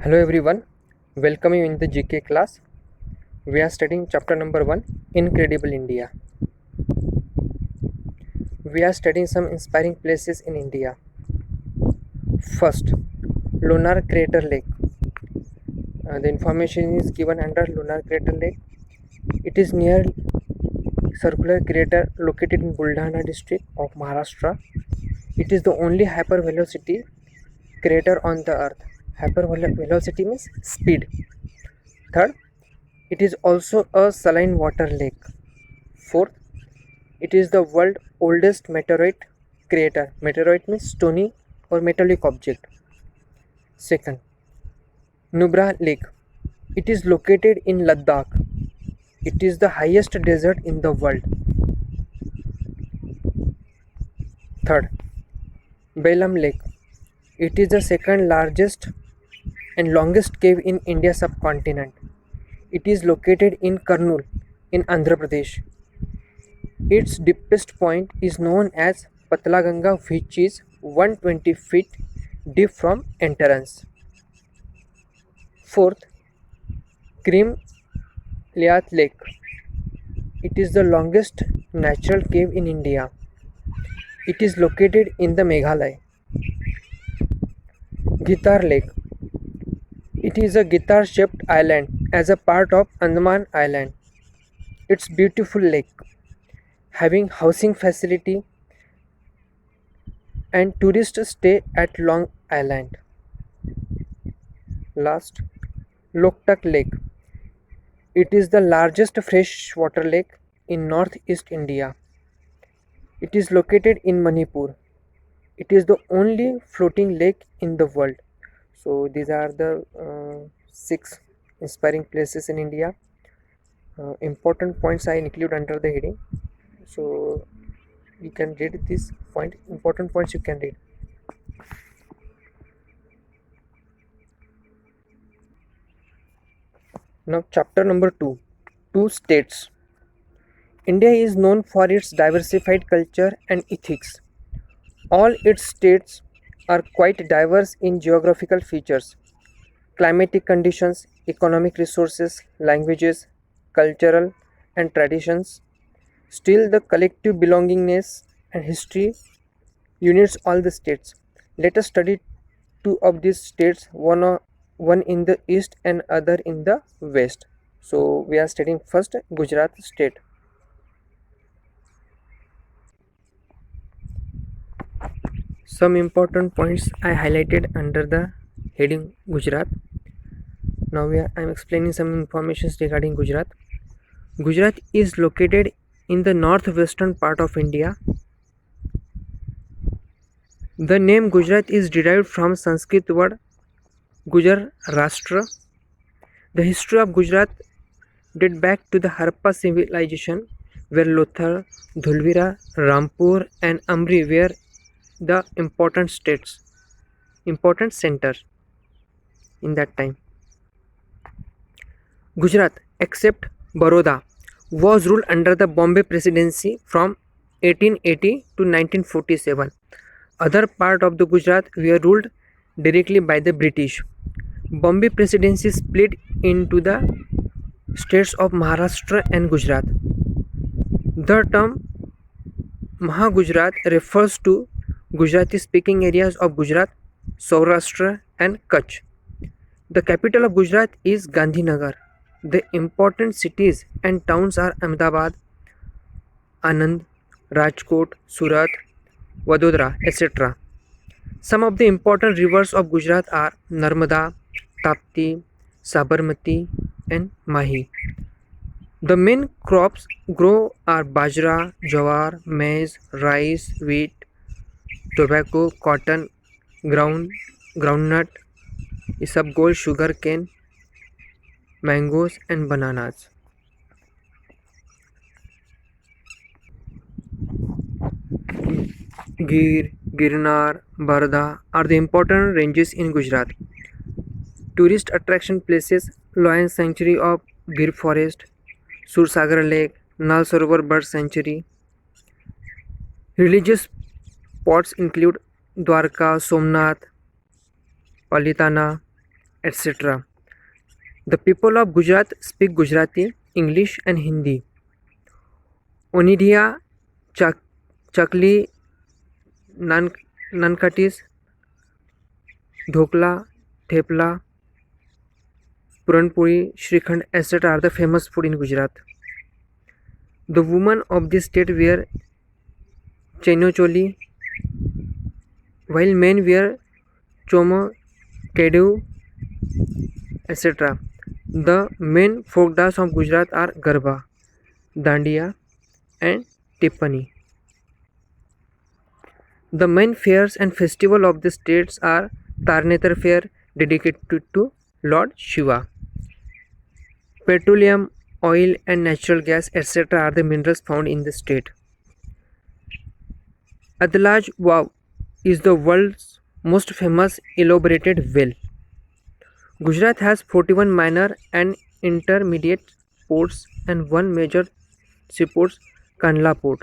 Hello everyone, welcome you in the GK class. We are studying chapter number 1, Incredible India. We are studying some inspiring places in India. First, Lunar Crater Lake. The information is given under Lunar Crater Lake. It is near circular crater located in Buldhana district of Maharashtra. It is the only hypervelocity crater on the earth. Hypervelocity means speed. Third, it is also a saline water lake. Fourth, it is the world's oldest meteorite crater. Meteorite means stony or metallic object. Second, Nubra Lake. It is located in Ladakh. It is the highest desert in the world. Third, Balam Lake. It is the second largest and longest cave in India subcontinent. It is located in Kurnool in Andhra Pradesh. Its deepest point is known as Patla Ganga, which is 120 feet deep from entrance. Fourth, Krim Liat Lake. It is the longest natural cave in India. It is located in the Meghalaya. Gitar Lake. It is a guitar-shaped island as a part of Andaman Island. It's beautiful lake, having housing facility and tourists stay at Long Island. Last, Loktak Lake. It is the largest freshwater lake in northeast India. It is located in Manipur. It is the only floating lake in the world. So these are the 6 inspiring places in India. Important points I include under the heading. So you can read this point. Important points you can read. Now chapter number 2, 2 states. India is known for its diversified culture and ethics. All its states are quite diverse in geographical features, climatic conditions, economic resources, languages, cultural and traditions. Still, the collective belongingness and history unites all the states. Let us study 2 of these states, one in the east and other in the west. So we are studying first Gujarat state. Some important points I highlighted under the heading Gujarat. Now I am explaining some information regarding Gujarat. Gujarat is located in the northwestern part of India. The name Gujarat is derived from Sanskrit word Gujar Rashtra. The history of Gujarat dates back to the Harappa civilization, where Lothal, Dhulvira, Rampur and Amri were the important centers in that time. Gujarat, except Baroda, was ruled under the Bombay Presidency from 1880 to 1947. Other part of the Gujarat were ruled directly by the British. Bombay Presidency split into the states of Maharashtra and Gujarat. The term Mahagujarat refers to Gujarati-speaking areas of Gujarat, Saurashtra and Kutch. The capital of Gujarat is Gandhinagar. The important cities and towns are Ahmedabad, Anand, Rajkot, Surat, Vadodara, etc. Some of the important rivers of Gujarat are Narmada, Tapti, Sabarmati and Mahi. The main crops grow are bajra, jawar, maize, rice, wheat, tobacco, cotton, groundnut, isabgol, sugar cane, mangoes and bananas. Gir, Girnar, Barda are the important ranges in Gujarat. Tourist attraction places: Lion Sanctuary of Gir Forest, Sursagar Lake, Nal Sarovar Bird Sanctuary. Religious spots include Dwarka, Somnath, Palitana, etc. The people of Gujarat speak Gujarati, English, and Hindi. Onidhia, Chakli, Nankatis, Dhokla, Thepla, Puranpuri, Shrikhand, etc. are the famous food in Gujarat. The women of this state wear cheniyo-choli, while men wear chomo, kedu, etc. The main folk dance of Gujarat are Garba, Dandiya, and Tippani. The main fairs and festivals of the states are Tarnetar Fair, dedicated to Lord Shiva. Petroleum, oil, and natural gas, etc. are the minerals found in the state. Adlaj Wow is the world's most famous elaborated well. Gujarat has 41 minor and intermediate ports and one major seaport, Kandla Port.